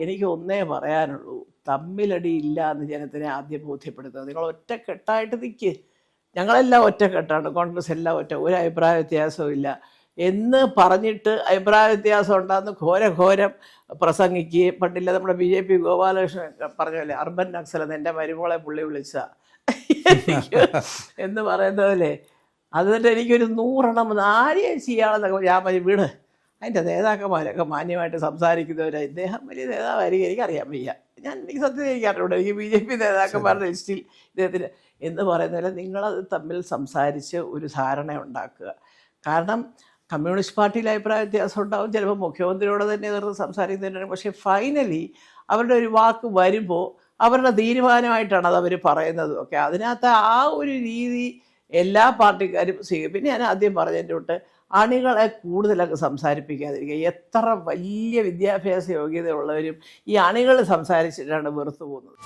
എനിക്ക് ഒന്നേ പറയാനുള്ളൂ, തമ്മിലടി ഇല്ല എന്ന് ജനത്തിനെ ആദ്യം ബോധ്യപ്പെടുത്തുക. നിങ്ങൾ ഒറ്റക്കെട്ടായിട്ട് നിൽക്ക്. ഞങ്ങളെല്ലാം ഒറ്റക്കെട്ടാണ്, കോൺഗ്രസ് എല്ലാം ഒരു അഭിപ്രായ വ്യത്യാസവും ഇല്ല എന്ന് പറഞ്ഞിട്ട് അഭിപ്രായ വ്യത്യാസം ഉണ്ടാകുന്ന ഘോരം പ്രസംഗിക്കുകയും പണ്ടില്ല നമ്മുടെ BJP ഗോപാലകൃഷ്ണൻ പറഞ്ഞല്ലേ, അർബൻ നക്സൽ എന്ന് എൻ്റെ മരുമോളെ പുള്ളി വിളിച്ച എന്ന് പറയുന്നതല്ലേ. അതുകൊണ്ട് എനിക്കൊരു 100 ആരെയും ചെയ്യാമെന്നൊക്കെ ഞാൻ വീട് അതിൻ്റെ നേതാക്കന്മാരൊക്കെ മാന്യമായിട്ട് സംസാരിക്കുന്നവർ. ഇദ്ദേഹം വലിയ നേതാവായിരിക്കും, എനിക്കറിയാൻ വയ്യ. എനിക്ക് സത്യം എനിക്കറിയുള്ളൂ. എനിക്ക് BJP നേതാക്കന്മാരുടെ ലിസ്റ്റിൽ ഇദ്ദേഹത്തിന് എന്ന് പറയുന്നതിൽ നിങ്ങളത് തമ്മിൽ സംസാരിച്ച് ഒരു ധാരണ ഉണ്ടാക്കുക. കാരണം കമ്മ്യൂണിസ്റ്റ് പാർട്ടിയിൽ അഭിപ്രായ വ്യത്യാസം ഉണ്ടാവും, ചിലപ്പോൾ മുഖ്യമന്ത്രിയോട് തന്നെ എതിർത്ത് സംസാരിക്കുന്നതിനാണ്. പക്ഷേ ഫൈനലി അവരുടെ ഒരു വാക്ക് വരുമ്പോൾ അവരുടെ തീരുമാനമായിട്ടാണ് അത് അവർ പറയുന്നതും ഒക്കെ. അതിനകത്ത് ആ ഒരു രീതി എല്ലാ പാർട്ടിക്കാരും സ്വീകരിക്കും. പിന്നെ ഞാൻ ആദ്യം പറഞ്ഞതിൻ്റെ തൊട്ട് അണികളെ കൂടുതലൊക്കെ സംസാരിപ്പിക്കാതിരിക്കുക. എത്ര വലിയ വിദ്യാഭ്യാസ യോഗ്യതയുള്ളവരും ഈ അണികൾ സംസാരിച്ചിട്ടാണ് വെറുത്തു പോകുന്നത്.